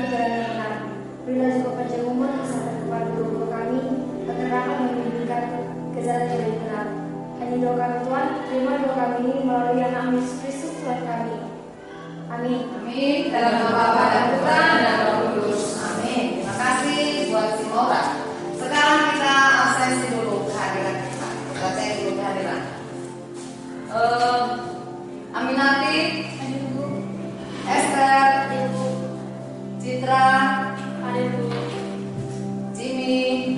jalan yang benar. Berilah juga panjang umur kesabaran kepada guru kami, agar dapat membimbingkan ke jalan yang benar. Hanya doa kami Tuhan, terima doa kami ini melalui anak Yesus Kristus Tuhan kami. Amin. Amin. Dalam nama Bapa dan Putra dan Roh Kudus. Amin. Terima kasih buat Simora. Sekarang kita absensi dulu kehadiran kita. Absensi dulu kehadiran. Aminati, Esther, Citra, Jimmy,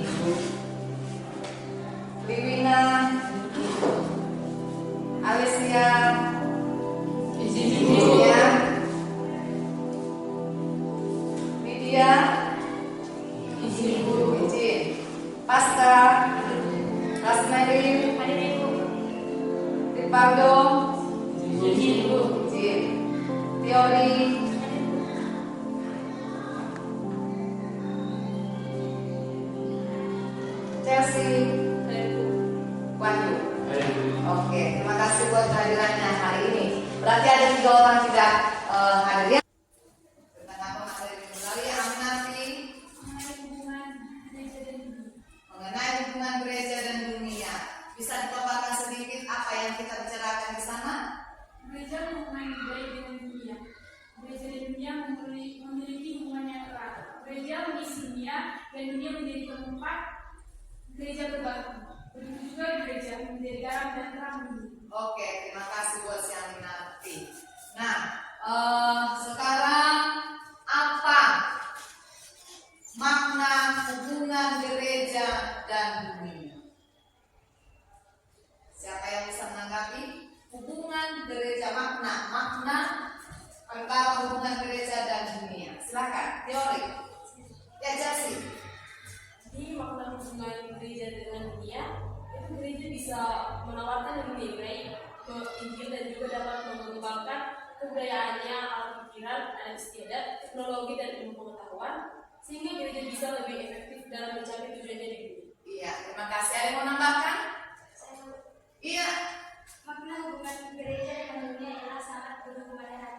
Liwina, Alicia, Lydia, izin, Pasca, Rasmedi, Ripardo, izin, Teori, Chelsea, Wahyu. Oke, terima kasih buat kehadirannya hari ini. Berarti ada 3 orang tidak hadir. Mengenai hubungan gereja dan dunia, bisa dipaparkan sedikit apa yang kita bicarakan di sana? Gereja hubungan baik dengan dunia. Gereja dan dunia memiliki hubungan yang erat. Gereja mengisi dunia dan dunia menjadi tempat gereja berbakti. Begitu juga gereja menjadi garam dan terang dunia. Oke, terima kasih buat yang mengerti. Nah, sekarang apa makna hubungan gereja dan dunia? Siapa yang bisa menanggapi? Hubungan gereja, makna antara hubungan gereja dan dunia. Silakan, teori. Ya, Jasi. Jadi makna hubungan gereja dengan dunia itu gereja bisa menawarkan yang lebih baik ke Injil dan juga dapat mengembangkan kebudayaannya, alat pikiran, alat istiadat, teknologi dan ilmu pengetahuan sehingga gereja bisa lebih efektif dalam mencapai tujuannya di dunia. Iya, terima kasih. Ada yang mau nambahkan? Iya. Makna hubungan gereja dengan dunia ialah sangat berhubungan erat,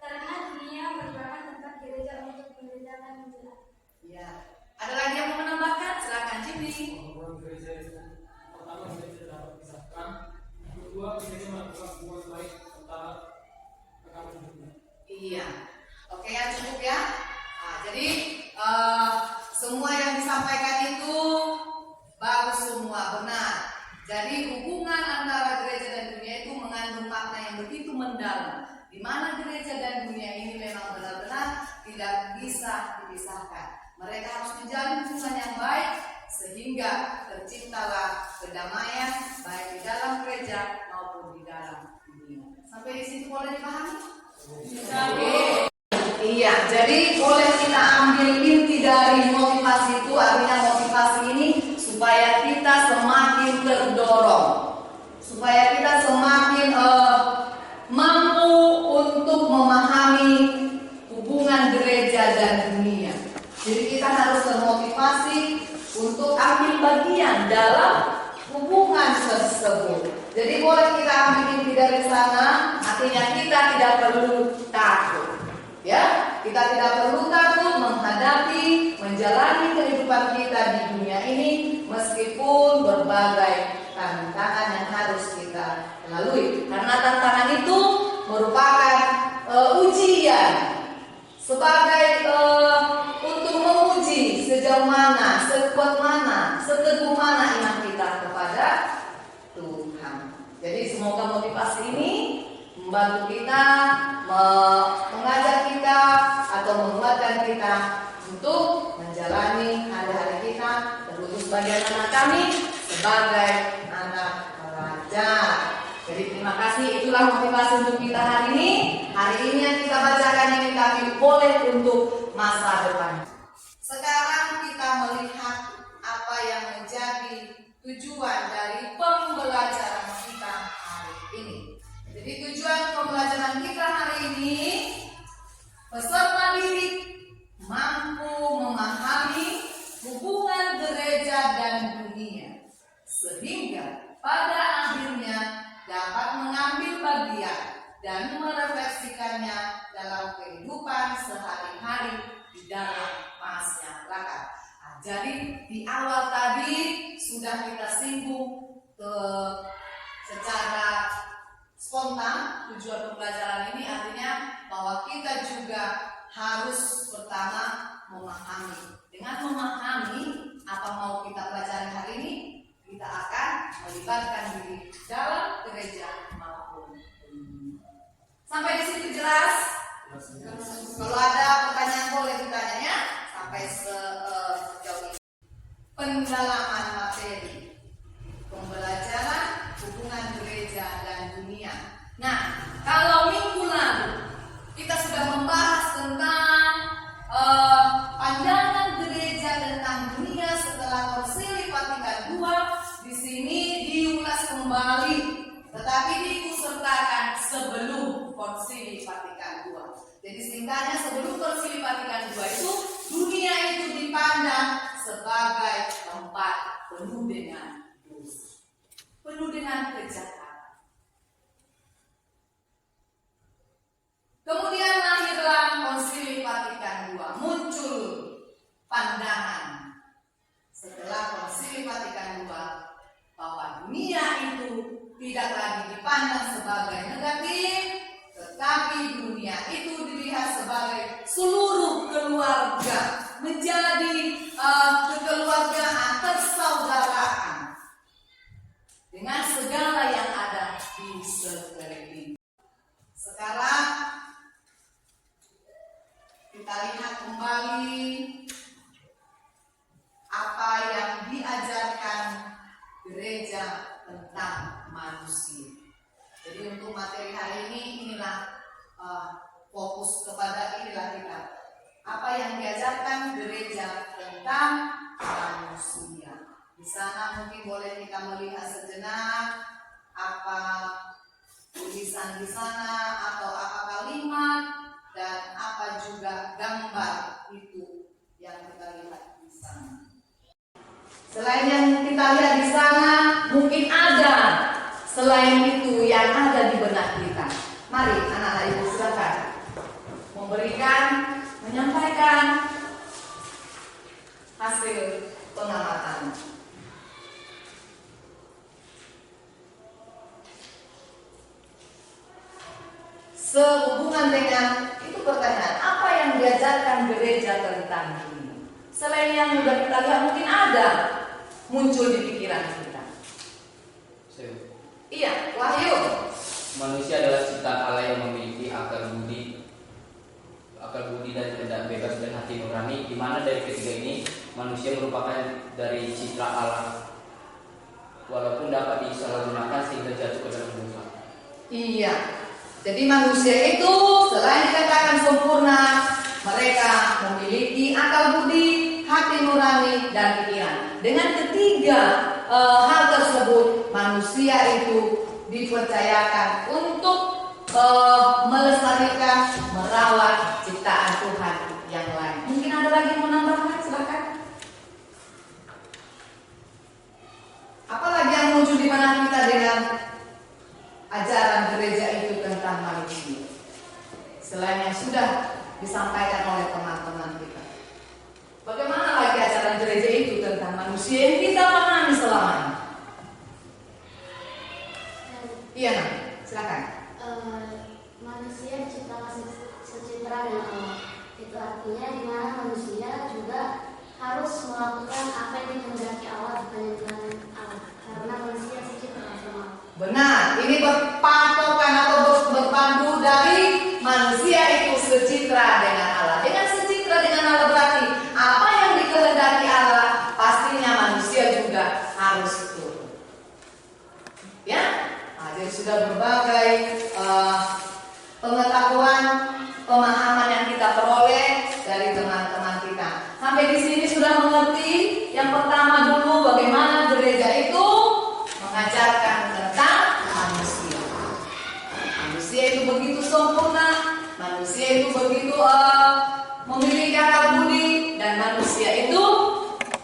karena dunia merupakan tempat gereja untuk memberitakan Injil. Iya. Ada lagi yang mau menambahkan? Silakan, Jimmy. Hubungan gereja itu pertama kita tidak dapat pisahkan. Kedua, gereja melakukan hubungan baik antara rekan hidupnya. Iya. Oke ya, cukup ya. Nah, jadi semua yang disampaikan itu bagus semua, benar. Jadi hubungan antara gereja dan dunia itu mengandung makna yang begitu mendalam, di mana gereja dan dunia ini memang benar-benar tidak bisa dipisahkan. Mereka harus menjalin hubungan yang baik sehingga terciptalah kedamaian baik di dalam gereja maupun di dalam dunia. Sampai di situ boleh dipahami? Iya, jadi boleh kita ambil inti dari motivasi itu, artinya motivasi ini supaya kita semakin terdorong, supaya kita semakin mampu untuk memahami hubungan gereja dan dunia. Jadi kita harus termotivasi untuk ambil bagian dalam hubungan tersebut. Jadi boleh kita ambil inti dari sana, artinya kita tidak perlu takut. Ya, kita tidak perlu takut menghadapi, menjalani kehidupan kita di dunia ini meskipun berbagai tantangan yang harus kita lalui. Karena tantangan itu merupakan ujian sebagai untuk menguji sejauh mana, sekuat mana, seteguh mana iman kita kepada Tuhan. Jadi semoga motivasi ini membantu kita, mengajak kita atau menguatkan kita untuk menjalani hari-hari kita, terlebih sebagai anak kami sebagai anak raja. Jadi terima kasih, itulah motivasi untuk kita hari ini. Hari ini yang kita bacakan ini kami boleh untuk masa depan. Sekarang kita melihat apa yang menjadi tujuan dari pembelajaran kita hari ini. Jadi tujuan pembelajaran kita hari ini, peserta didik mampu memahami hubungan gereja dan dunia, sehingga pada akhirnya dapat mengambil bagian dan merefleksikannya dalam kehidupan sehari-hari di dalam Jadi di awal tadi sudah kita singgung secara spontan tujuan pembelajaran ini, artinya bahwa kita juga harus pertama memahami. Dengan memahami apa mau kita pelajari hari ini, kita akan melibatkan diri dalam gereja maupun dunia. Sampai di situ jelas? Kalau ada pertanyaan boleh ditanya ya. Sampai sejauh ini. Pendalaman materi, pembelajaran hubungan gereja dan dunia. Nah, kalau minggu lalu kita sudah membahas tentang pandangan gereja tentang dunia setelah Konsili Vatikan II, di sini diulas kembali, tetapi diikutsertakan sebelum Konsili Vatikan II. Jadi singkatnya, sebelum Konsili Vatikan II itu dunia itu dipandang sebagai tempat penuh dengan dosa, penuh dengan kejahatan. Kemudian lahirlah Konsili Vatikan II, muncul pandangan setelah Konsili Vatikan II bahwa dunia itu tidak lagi dipandang sebagai negatif, tetapi dunia itu dilihat sebagai seluruh keluarga, menjadi kekeluargaan, persaudaraan dengan segala yang ada di sekeliling. Sekarang kita lihat kembali apa yang diajarkan gereja tentang manusia. Jadi untuk materi hari ini, inilah fokus kepada inilah kita. Apa yang diajarkan gereja tentang manusia. Di sana mungkin boleh kita melihat sejenak apa tulisan di sana atau apa kalimat dan apa juga gambar itu yang kita lihat di sana. Selain yang kita lihat di sana, mungkin ada selain itu yang ada di benak kita. Mari anak-anak ibu silakan menyampaikan hasil pengamatan. Sehubungan dengan itu pertanyaan, apa yang diajarkan gereja tentang dunia? Selain yang sudah kita lihat, mungkin ada muncul di pikiran kita. Iya, Wahyu. Manusia adalah ciptaan Allah yang memiliki akal budi dan kehendak bebas dan hati nurani, di mana dari ketiga ini manusia merupakan dari citra Allah, walaupun dapat disalahgunakan sehingga jatuh ke dalam dosa. Iya. Jadi manusia itu selain dikatakan sempurna, mereka memiliki akal budi, hati nurani, dan pikiran. Dengan ketiga hal tersebut, manusia itu dipercayakan untuk melestarikan, merawat ciptaan Tuhan yang lain. Mungkin ada lagi yang menambahkan, silakan. Apalagi yang muncul di mana kita dengan ajaran gereja itu tentang manusia, selain yang sudah disampaikan oleh teman-teman kita. Bagaimana lagi ajaran gereja itu tentang manusia yang kita pahami selama ini? Iya, nah, silakan. Manusia diciptakan secitra dengan Allah. Itu artinya di mana manusia juga harus melakukan apa yang dikehendaki Allah, bukan yang Allah. Karena manusia secitra dengan Allah. Benar, ini berpatokan atau berpandu dari manusia itu secitra dengan Allah. Dengan secitra dengan Allah berarti apa yang dikehendaki Allah, pastinya manusia juga harus turun. Ya, nah, jadi sudah berbagai pengetahuan, pemahaman yang kita peroleh dari teman-teman kita. Sampai di sini sudah mengerti. Yang pertama dulu bagaimana gereja itu mengajarkan tentang manusia. Manusia itu begitu sempurna, manusia itu begitu memiliki akal budi, dan manusia itu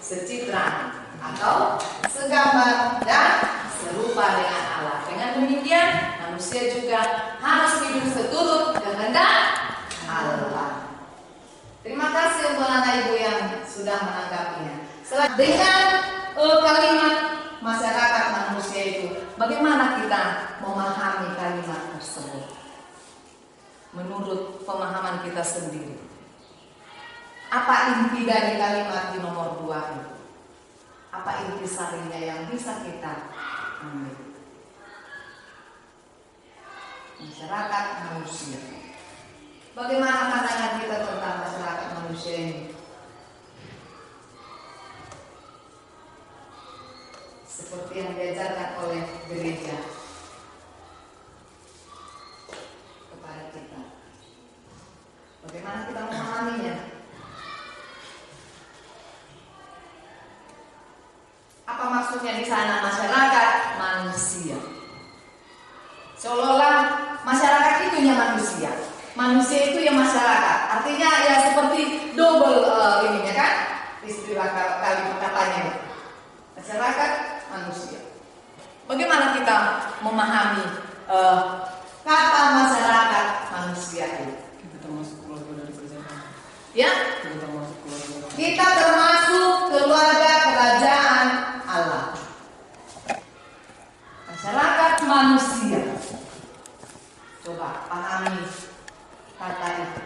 secitra atau segambar dan serupa dengan Allah. Dengan demikian manusia juga harus hidup seturut kehendak Allah. Terima kasih untuk anak ibu yang sudah menanggapinya. Dengan kalimat masyarakat manusia itu, bagaimana kita memahami kalimat tersebut? Menurut pemahaman kita sendiri. Apa inti dari kalimat di nomor 2 itu? Apa inti sarinya yang bisa kita ambil? Masyarakat manusia. Bagaimana pandangan kita tentang masyarakat manusia ini? Seperti yang diajarkan oleh gereja kepada kita. Bagaimana kita memahaminya? Apa maksudnya di sana masyarakat manusia? Seolah-olah masyarakat itu ya manusia, manusia itu ya masyarakat. Artinya ya seperti double ininya kan, istilah kalimat katanya. Masyarakat manusia. Bagaimana kita memahami kata masyarakat manusia itu? Kita termasuk keluarga dari kerajaan. Ya? Kita termasuk keluarga. Kita termasuk keluarga kerajaan Allah. Masyarakat manusia. Coba pahami kata itu.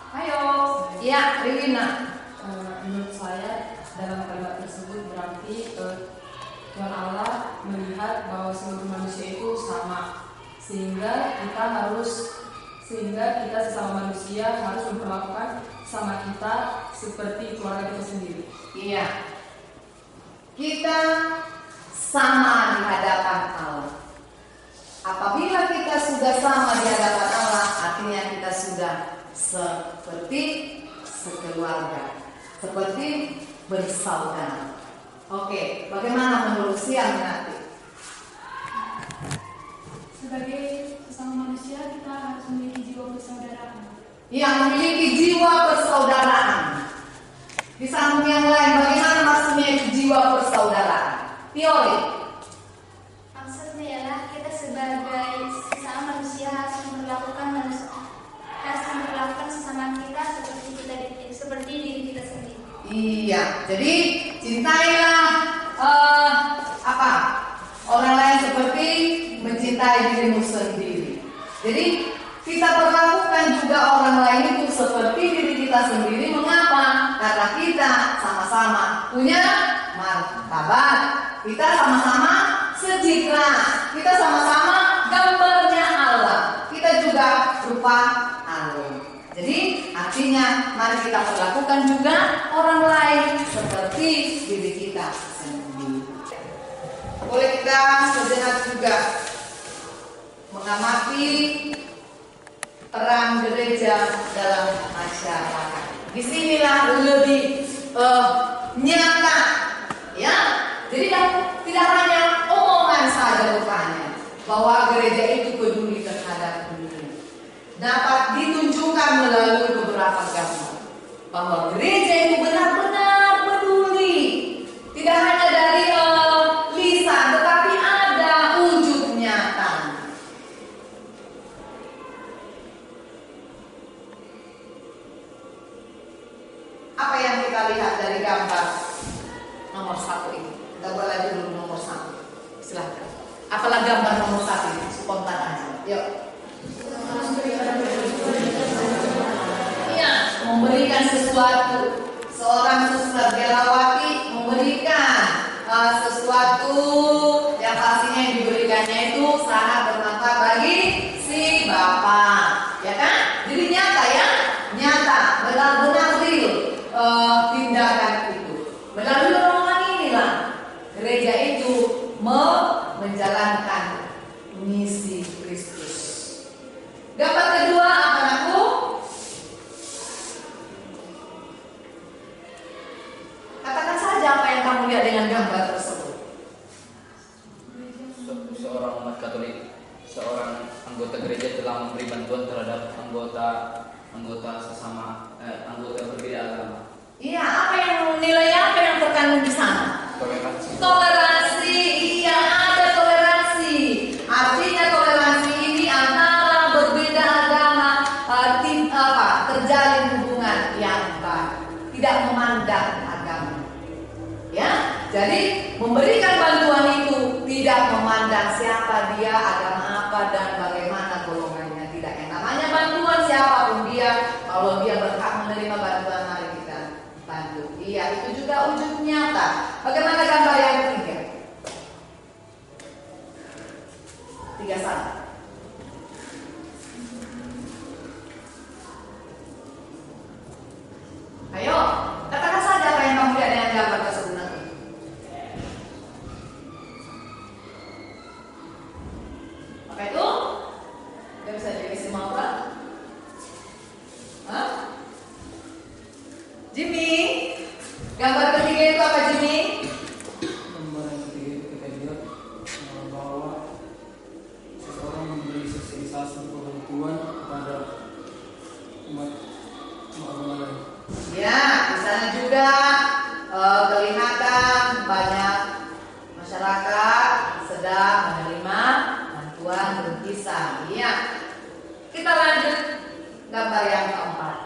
Ayo, ya, Rina. Menurut saya dalam kalimat tersebut berarti Tuhan Allah melihat bahwa seluruh manusia itu sama, sehingga kita sesama manusia harus memperlakukan sama kita seperti keluarga kita sendiri. Iya. Kita sama di hadapan Allah. Apabila kita sudah sama di hadapan Allah, artinya kita sudah seperti sekeluarga, seperti bersaudara. Oke, bagaimana menurut Siang nanti? Sebagai sesama manusia kita harus memiliki jiwa persaudaraan. Yang memiliki jiwa persaudaraan. Di samping yang lain, bagaimana maksudnya itu jiwa persaudaraan? Teori. Maksudnya ialah kita sebagai sesama manusia harus memperlakukan sesama kita seperti diri kita sendiri. Iya, jadi cintailah orang lain seperti mencintai dirimu sendiri. Jadi kita perlakukan juga orang lain itu seperti diri kita sendiri. Mengapa? Karena kita sama-sama punya martabat, kita sama-sama sejitra, kita sama-sama gambarnya Allah, kita juga rupa Allah. Jadi artinya mari kita perlakukan juga orang lain seperti diri kita sendiri. Boleh kita sejenak juga mengamati peran gereja dalam masyarakat. Disinilah lebih nyata, ya. Jadi tidak hanya omongan saja rupanya bahwa gereja itu peduli terhadap dunia. Dapat ditunjukkan melalui beberapa gambar bahwa gereja itu benar-benar peduli, tidak hanya dari lisan, tetapi ada wujud nyata. Apa yang kita lihat dari gambar nomor 1 ini? Kita boleh dulu nomor 1. Silahkan. Apalah gambar nomor 1 ini? Spontan aja. Yuk. Iya, memberikan sesuatu. Seorang suster Gelawati memberikan sesuatu yang pastinya yang diberikannya itu sangat bermanfaat bagi si bapak, ya kan? Jadi nyata ya, nyata, benar-benar real tindakan itu. Melalui rombongan inilah gereja itu menjalankan misi Kristus. Gambar kedua apa anakku? Katakan saja apa yang kamu lihat dengan gambar tersebut. Seorang umat Katolik, seorang anggota gereja telah memberi bantuan terhadap anggota sesama anggota berbeda agama. Iya, apa yang nilai apa yang terkandung di sana? Toleransi. Toleransi, iya. memberikan bantuan itu tidak memandang siapa dia, agama apa, dan bagaimana golongannya. Tidak, yang namanya bantuan siapapun dia, kalau dia berhak menerima bantuan, mari kita bantu. Iya, itu juga wujud nyata. Bagaimana gambar yang ketiga? 31. Ayo, katakan saja apa yang kamu lihat dengan gambar tersebut nanti. Apa itu? Gak bisa dikasih mau kan? Hah? Jimmy, gambar ketiga itu apa Jimmy? Gambar yang ketiga itu kita lihat bahwa seseorang memberi sosialisasi kebutuhan kepada umat agama lain. Ya, di sana juga kelihatan banyak masyarakat sedang menerima bantuan lukisan. Iya. Kita lanjut gambar yang keempat.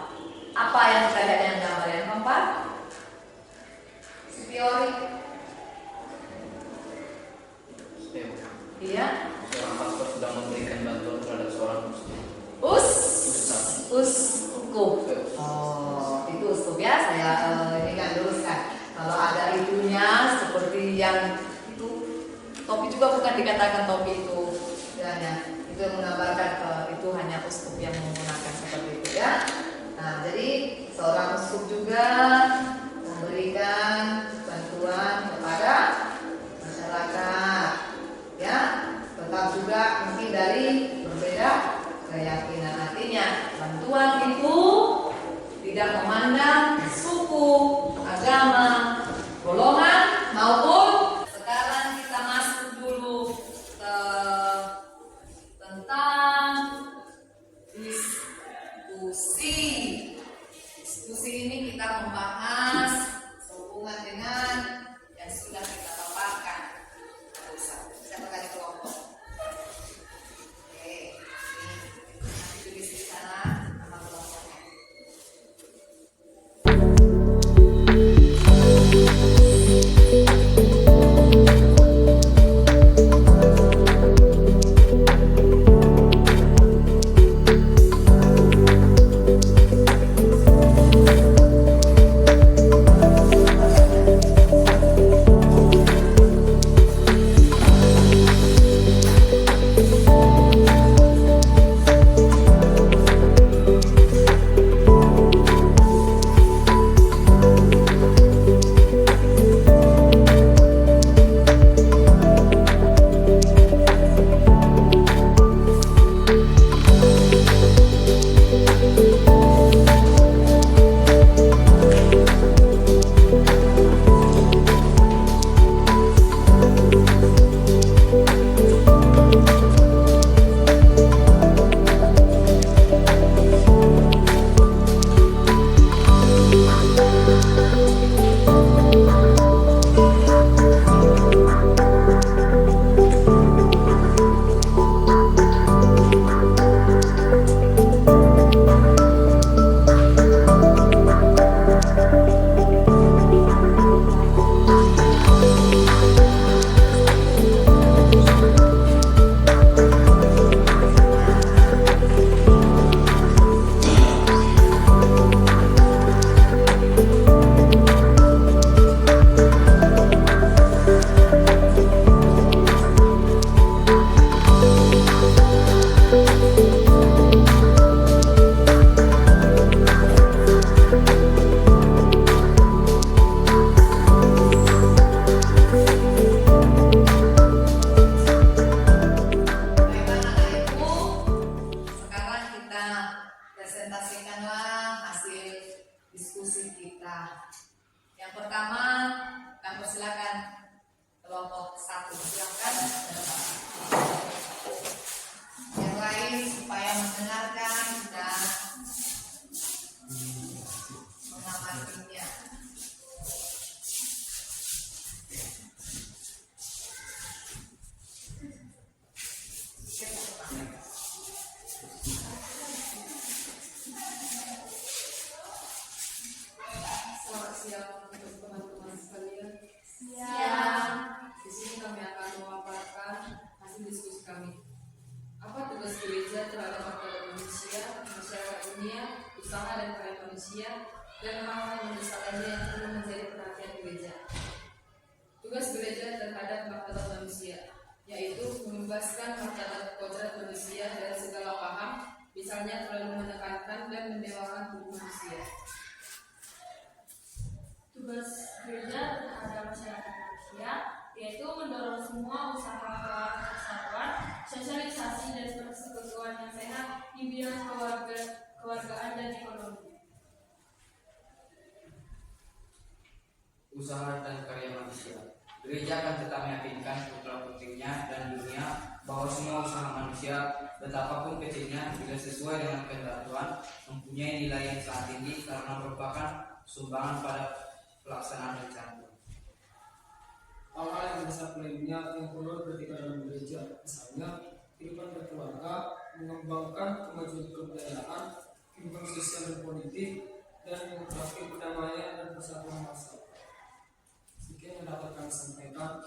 Apa yang kita lihat dengan gambar yang keempat? Teori. Iya. Seorang pastor sedang memberikan bantuan terhadap seorang muslim. Uskup. Oh, itu uskup ya. Saya ini kan luruskan. Kalau ada itunya seperti yang itu, topi juga bukan dikatakan topi itu, ya. Itu yang menggambarkan itu hanya uskup yang menggunakan seperti itu ya. Nah, jadi seorang uskup juga memberikan bantuan kepada masyarakat, ya. Tetap juga mungkin dari berbeda keyakinan. Artinya bantuan itu tidak memandang suku, agama, golongan maupun. Sekarang kita masuk dulu ke tentang diskusi. Diskusi ini kita membahas sehubungan dengan yang sudah kita manusia dan hal-hal mendesak lainnya yang perlu menjadi perhatian gereja. Tugas gereja terhadap martabat manusia, yaitu membebaskan martabat kodrat manusia dari segala paham, misalnya terlalu menekankan dan mendewakan tubuh manusia. Tugas gereja terhadap masyarakat manusia yaitu mendorong semua usaha persatuan, sosialisasi dan persekutuan yang sehat di bidang kewargaan dan ekonomi. Usaha dan karya manusia. Gereja akan tetap meyakinkan putra-putrinya dan dunia bahwa semua usaha manusia, betapapun kecilnya, bila sesuai dengan kehendak Tuhan, mempunyai nilai yang sangat tinggi karena merupakan sumbangan pada pelaksanaan rencana Tuhan. Hal-hal yang mendesak lainnya yang perlu diperhatikan dalam gereja, misalnya kehidupan berkeluarga, mengembangkan kemajuan kebudayaan, kehidupan sosial dan politik, dan yang terakhir perdamaian dan persatuan masyarakat. Sekian yang dapat kami sampaikan.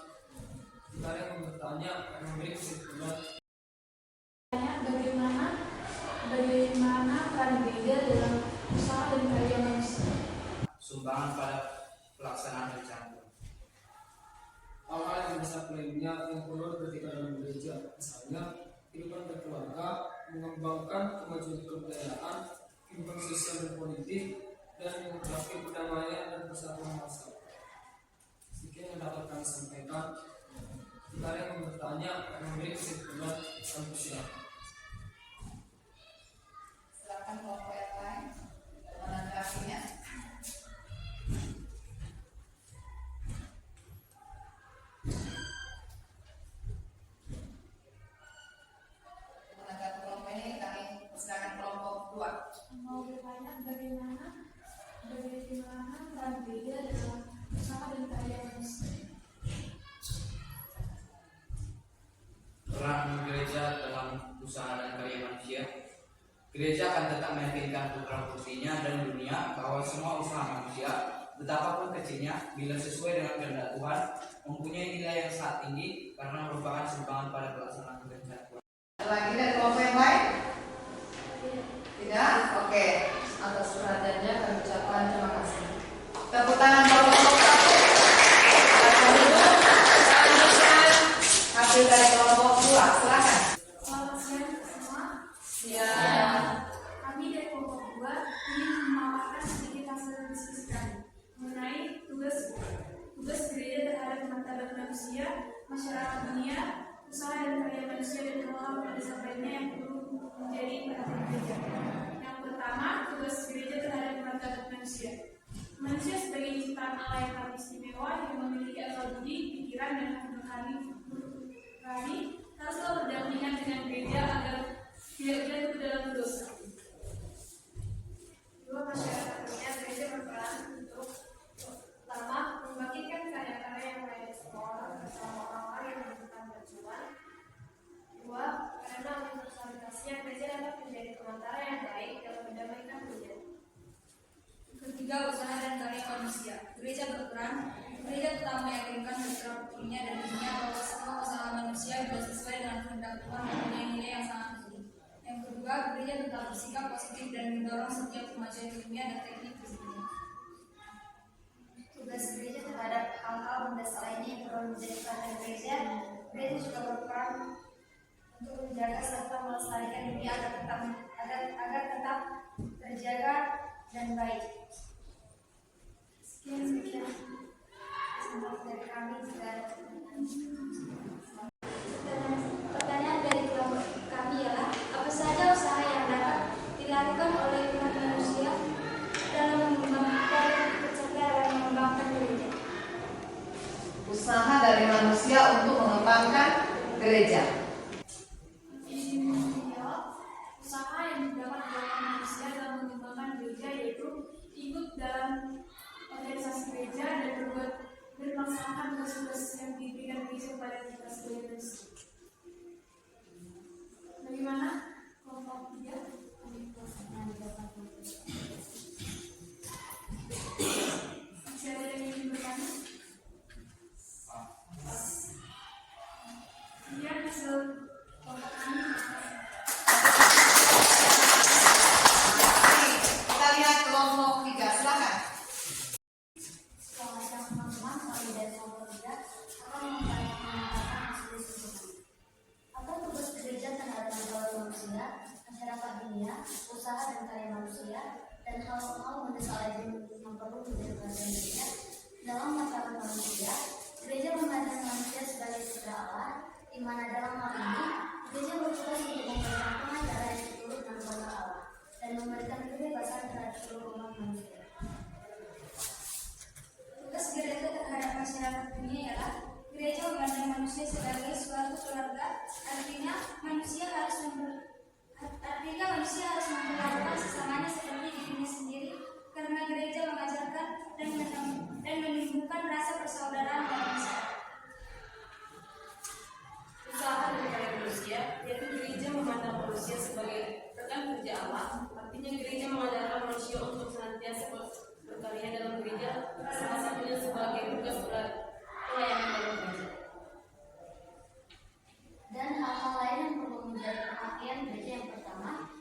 Jika ada yang bertanya dan memberi kesimpulan, Bagaimana peran gereja dalam usaha dan karya manusia? Sumbangan pada pelaksanaan rencana Tuhan. hal-hal yang mendesak lainnya yang perlu diperhatikan dalam gereja, misalnya kehidupan berkeluarga, mengembangkan kemajuan kebudayaan, kehidupan sosial dan politik, dan yang terakhir perdamaian dan persatuan masyarakat. Sekian yang dapat kami sampaikan. Jika ada yang bertanya dan memberi kesimpulan, kami silakan. Silakan kelompok yang lain menanggapinya. Menanggapi kelompok ini kami silakan kelompok 2. Mau bertanya bagaimana peran gereja dalam usaha dan karya manusia? Peran gereja dalam usaha dan karya manusia. Gereja akan tetap meyakinkan putra-putrinya dan dunia bahwa semua usaha manusia, betapapun kecilnya, bila sesuai dengan kehendak Tuhan, mempunyai nilai yang sangat tinggi karena merupakan sumbangan pada pelaksanaan rencana Tuhan. Ada lagi dari kelompok yang lain? Tidak? Oke. Atas perhatiannya kami ucapkan terima kasih. Tepuk tangan kelompok 1. Selanjutnya hasil dari kelompok 2. Silakan. Selamat siang semua. Ya. Kami dari kelompok 2 ingin memaparkan sedikit hasil diskusi kami mengenai tugas gereja terhadap martabat manusia, masyarakat dunia, usaha dan karya manusia dan hal-hal mendesak lainnya yang perlu menjadi perhatian gereja. Yang pertama, tugas gereja terhadap martabat manusia. Manusia sebagai ciptaan Allah yang paling istimewa yang memiliki akal budi, pikiran dan hati nurani harus selalu berdampingan dengan gereja agar tidak jatuh ke dalam dosa. Dua, masyarakat dunia, gereja berperan untuk pertama, membangkitkan karya-karya yang melayani semua orang bersama orang-orang yang membutuhkan bantuan. Dua, karena untuk solidaritasnya gereja dapat menjadi perantara yang baik dalam mendamaikan dunia. Ketiga, usaha dan karya manusia. Gereja tetap meyakinkan putra-putrinya dan dunia bahwa semua usaha manusia bila sesuai dengan kehendak Tuhan mempunyai nilai yang sangat tinggi. Yang kedua, gereja tetap bersikap positif dan mendorong setiap kemajuan dunia dan teknik di dunia. Tugas gereja terhadap hal-hal mendesak lainnya yang perlu menjadi perhatian gereja juga berperan untuk menjaga serta melestarikan dunia agar tetap terjaga dan baik. Sekian dari kami. Jika ada pertanyaan dari kelompok kami ialah apa saja usaha yang dapat dilakukan oleh umat manusia dalam mengembangkan gereja. Usaha dari manusia untuk mengembangkan gereja. Usaha yang dapat dilakukan manusia dalam mengembangkan gereja yaitu ikut dalam organisasi gereja dan melaksanakan tugas-tugas yang diberikan gereja kepada kita sebagai manusia. Bagaimana kelompok 3? Masih ada yang ingin bertanya? Iya, hasil kelompok kami. Kita lihat kelompok perlu menjadi bagian gereja. Dalam masyarakat manusia, gereja memandang manusia sebagai citra Allah, di mana dalam hal ini gereja bertugas untuk memberikan pengajaran yang turut dan kuasa Allah dan memberikan kebebasan terhadap seluruh umat manusia. Tugas gereja terhadap masyarakat dunia ialah gereja memandang manusia sebagai suatu keluarga. Artinya manusia harus memperlakukan sesamanya seperti dirinya sendiri, karena gereja mengajarkan dan menumbuhkan rasa persaudaraan dalam masyarakat. Usaha daripada manusia, yaitu gereja memandang manusia sebagai rekan kerja Allah. Artinya gereja mengajarkan manusia untuk senantiasa berkarya dalam gereja, salah satunya sebagai tugas pelayanan dalam gereja. Dan hal-hal lain yang perlu menjadi perhatian gereja yang pertama,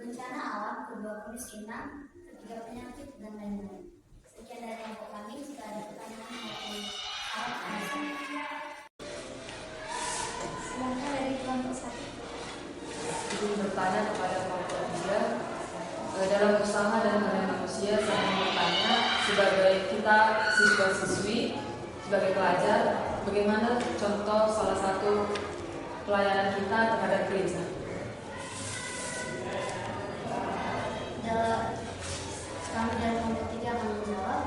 bencana alam, kedua kemiskinan, ketiga penyakit, dan lain-lain. Sekian dari kelompok kami. Jika ada pertanyaan maupun silakan dari kelompok 1. Ingin bertanya kepada kelompok 3, dalam usaha dan karya manusia, saya ingin bertanya sebagai kita siswa-siswi, sebagai pelajar, bagaimana contoh salah satu pelayanan kita terhadap gereja? Kami dari kelompok 3 akan menjawab.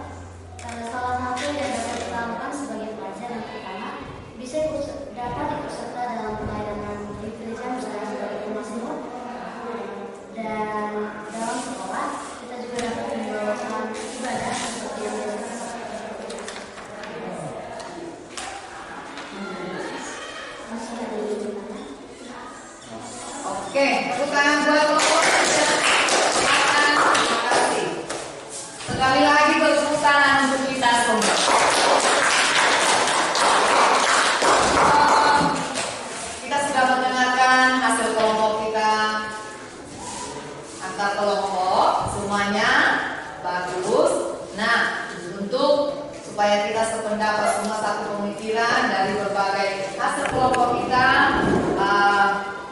Salah satu yang dapat kita lakukan sebagai pelajar yang pertama, dapat ikut serta dalam pelayanan di gereja, misalnya sebagai pemazmur, dan dalam sekolah kita juga dapat membawakan ibadah seperti yang dilakukan. Oke, tepuk tangan buat kelompok 3. Terima kasih. Sekali lagi bertepuk tangan untuk kita semua. Kita sudah mendengarkan hasil kelompok kita. Antar kelompok semuanya bagus. Nah, untuk supaya kita sependapat semua satu pemikiran dari berbagai hasil kelompok kita,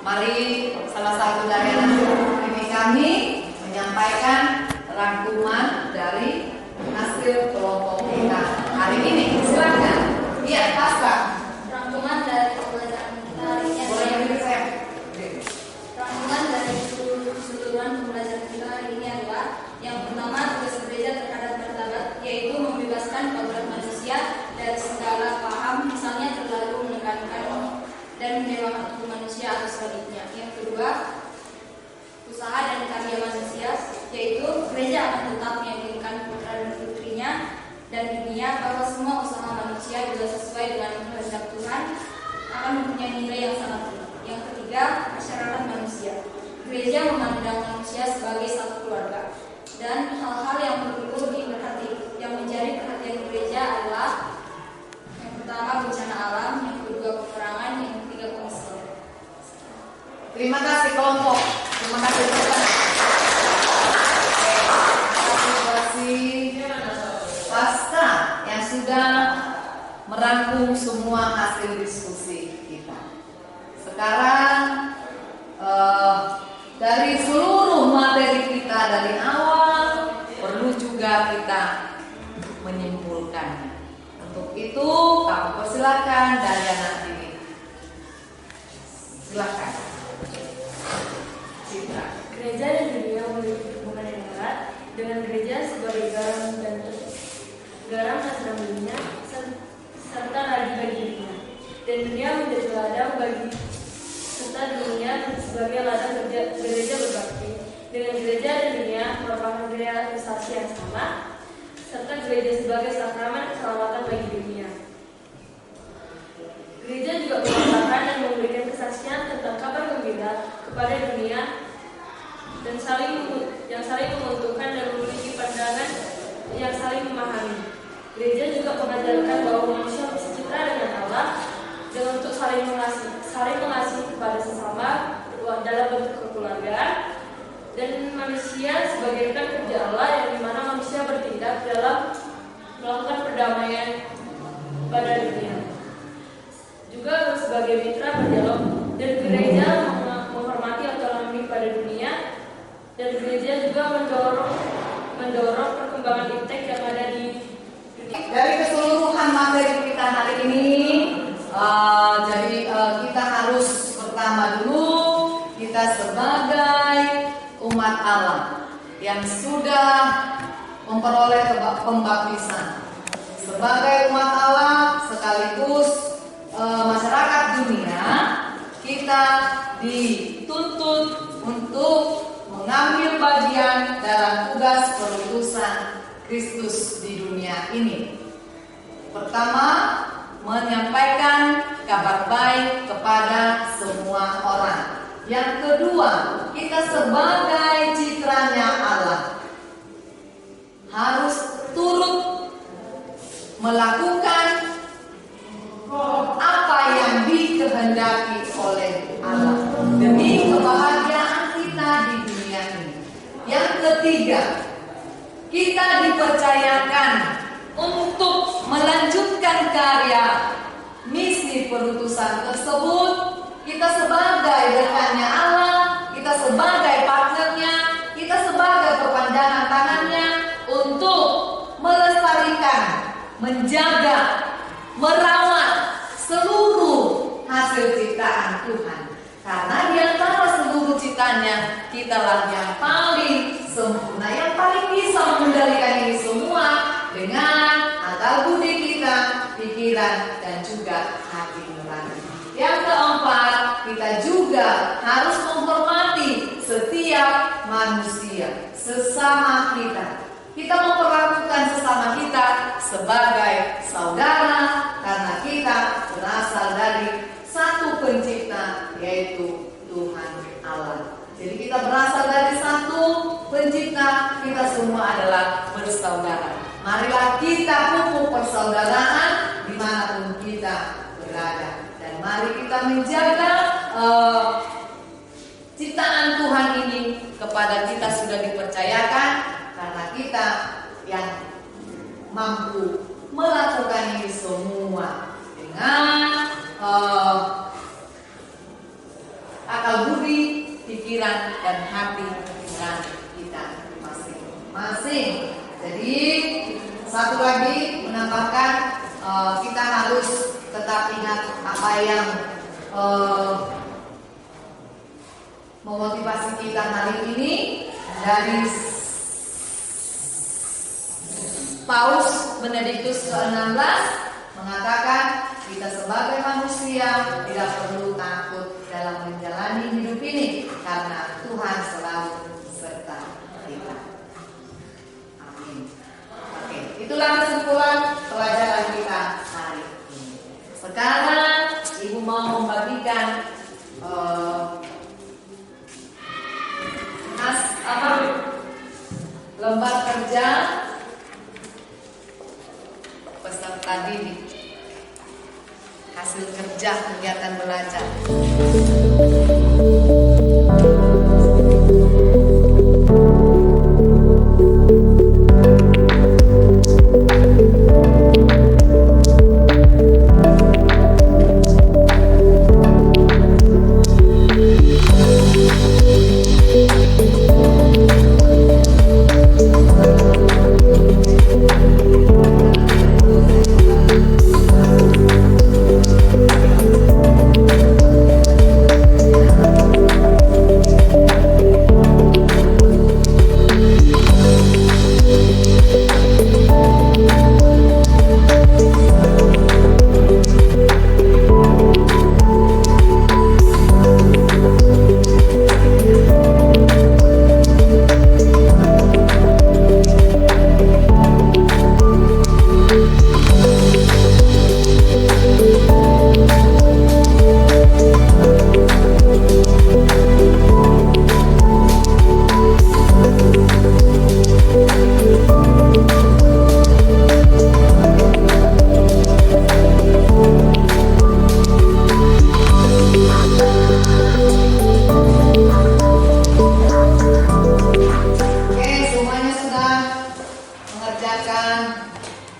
mari salah satu dari anak ini kami menyampaikan rangkuman dari hasil kelompok kita hari ini. Silakan. Iya, Pasca. Rangkuman dari pembelajaran kita hari ini Boleh adalah beri saya. rangkuman dari keseluruhan pembelajaran kita hari ini adalah yang pertama, tugas gereja terhadap martabat, yaitu membebaskan kodrat manusia dari segala paham, misalnya terlalu menekankan dan mendewakan tubuh manusia atau sebaliknya. Yang kedua, usaha dan karya manusia, yaitu gereja akan tetap meyakinkan putra dan putrinya dan dunia bahwa semua usaha manusia bila sesuai dengan kehendak Tuhan akan mempunyai nilai yang sangat tinggi. Yang ketiga, masyarakat manusia. Gereja memandang manusia sebagai satu keluarga, dan hal-hal yang perlu diperhati, yang menjadi perhatian gereja adalah yang pertama bencana alam, yang kedua peperangan, yang ketiga kemiskinan. Terima kasih kelompok. Terima kasih teman. Terima kasih Pasca yang sudah merangkum semua hasil diskusi kita. Sekarang dari seluruh materi kita dari awal perlu juga kita menyimpulkan. Untuk itu kami persilakan dari anak ini. Silakan. Citra. Gereja dan dunia memiliki hubungan yang erat dengan gereja sebagai garam dan terang dunia serta ragi bagi dunia, dan dunia menjadi ladang bagi serta dunia sebagai ladang gereja berbakti. Dengan gereja dan dunia merupakan realisasi yang sama, serta gereja sebagai sakramen keselamatan bagi dunia. Gereja juga mengatakan dan memberikan kesaksian tentang kabar gembira kepada dunia dan yang saling menguntungkan dan memiliki pandangan yang saling memahami. Gereja juga mengajarkan bahwa manusia bersejahtera dengan Allah dan untuk saling mengasihi kepada sesama dalam bentuk kekeluargaan, dan manusia sebagai rekan kerja Allah yang dimana manusia bertindak dalam melakukan perdamaian pada dunia. Juga sebagai mitra berdialog, dan gereja menghormati otonomi pada dunia, dan gereja juga mendorong perkembangan perkembangan iptek yang ada di dunia. Dari keseluruhan materi kita hari ini, kita harus pertama dulu kita sebagai umat Allah yang sudah memperoleh pembaptisan, sebagai umat Allah sekaligus masyarakat dunia, kita dituntut untuk mengambil bagian dalam tugas perutusan Kristus di dunia ini. Pertama, menyampaikan kabar baik kepada semua orang. Yang kedua, kita sebagai citranya Allah harus turut melakukan apa yang dikehendaki oleh Allah demi kebahagiaan kita di dunia ini. Yang ketiga, kita dipercayakan untuk melanjutkan karya misi perutusan tersebut. Kita sebagai rekannya Allah, kita sebagai partnernya, kita sebagai perpanjangan tangannya untuk melestarikan, menjaga, merawat seluruh hasil ciptaan Tuhan. Karena di antara seluruh ciptaannya, kitalah yang paling sempurna, yang paling bisa mengendalikan ini semua dengan akal budi kita, pikiran, dan juga hati nurani. Yang keempat, kita juga harus menghormati setiap manusia, sesama kita. Kita memperlakukan sesama kita sebagai saudara karena kita berasal dari satu pencipta, yaitu Tuhan Allah. Jadi kita berasal dari satu pencipta, kita semua adalah bersaudara. Marilah kita pupuk persaudaraan dimanapun kita berada. Dan mari kita menjaga ciptaan Tuhan ini kepada kita sudah dipercayakan, karena kita yang mampu melakukan ini semua dengan akal budi, pikiran, dan hati nurani kita masing-masing. Jadi satu lagi menambahkan, kita harus tetap ingat apa yang memotivasi kita hari ini dari Paus Benediktus ke-16 mengatakan kita sebagai manusia tidak perlu takut dalam menjalani hidup ini karena Tuhan selalu serta kita. Amin. Oke, itulah kesimpulan pelajaran kita hari ini. Sekarang Ibu mau membagikan lembar kerja peserta didik, hasil kerja kegiatan belajar.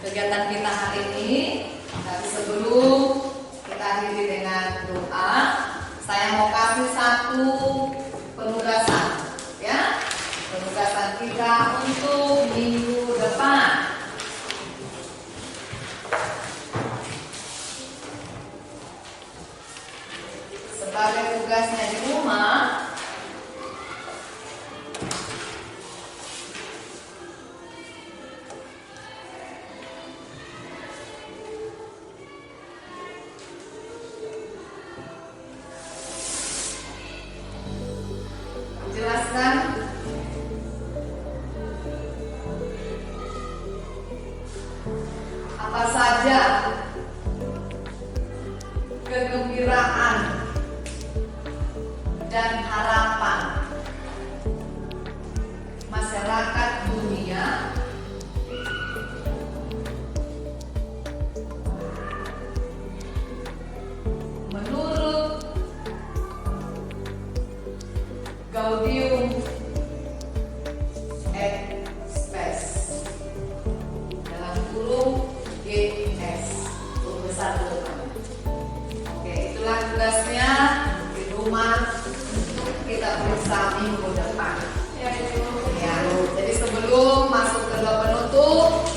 Kegiatan kita hari ini, tapi sebelum kita akhiri dengan doa, saya mau kasih satu penugasan, ya, penugasan kita untuk minggu depan. sebagai tugasnya di rumah, jelaskan apa saja kegembiraan dan harapan masyarakat dunia menurut Gaudium et Spes dalam kurung GS huruf besar depan. Oke, itulah tugasnya di rumah untuk kita periksa minggu depan. Ya, jadi sebelum masuk ke doa penutup,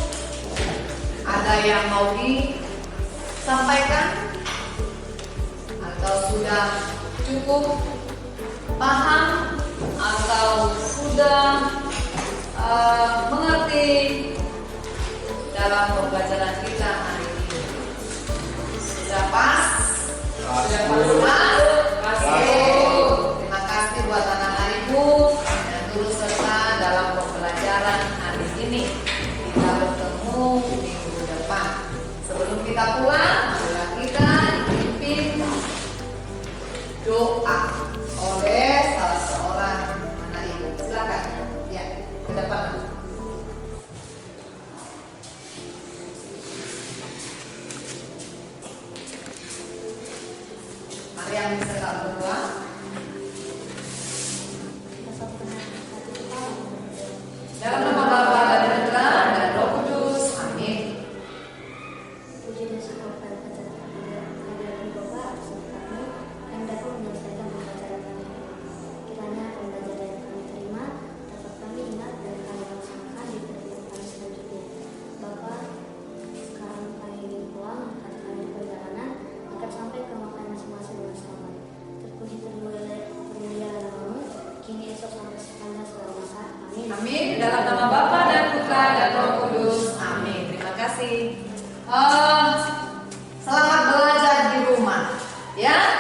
ada yang mau disampaikan atau sudah cukup paham atau sudah mengerti dalam pembelajaran kita hari ini? Sudah pas? Sudah pas? Terima kasih buat anak-anak ibu yang turut serta dalam pembelajaran hari ini. Kita bertemu minggu depan. Sebelum kita pulang, marilah kita dipimpin doa oleh salah seorang anak ibu. Silakan, ya, ke depan. Mari yang bisa tak berdua. Dalam nama Bapa dan Putra dan Roh Kudus. Amin. Puji dan syukur pada kehadiran Bapa beserta kami yang dapat menyelesaikan pembelajaran kami. Kiranya pembelajaran yang kami terima dapat kami ingat dan kami laksanakan di kehidupan kami selanjutnya. Bapa, sekarang kami ingin pulang, kata kami di perjalanan agar sampai ke makan masing-masing dengan selamat. Terpuji termulia namamu, kini esok sampai sepanjang segala masa. Amin. Amin. Dalam nama Bapa dan Putra dan Roh Kudus. Amin. Terima kasih. Selamat belajar di rumah, ya.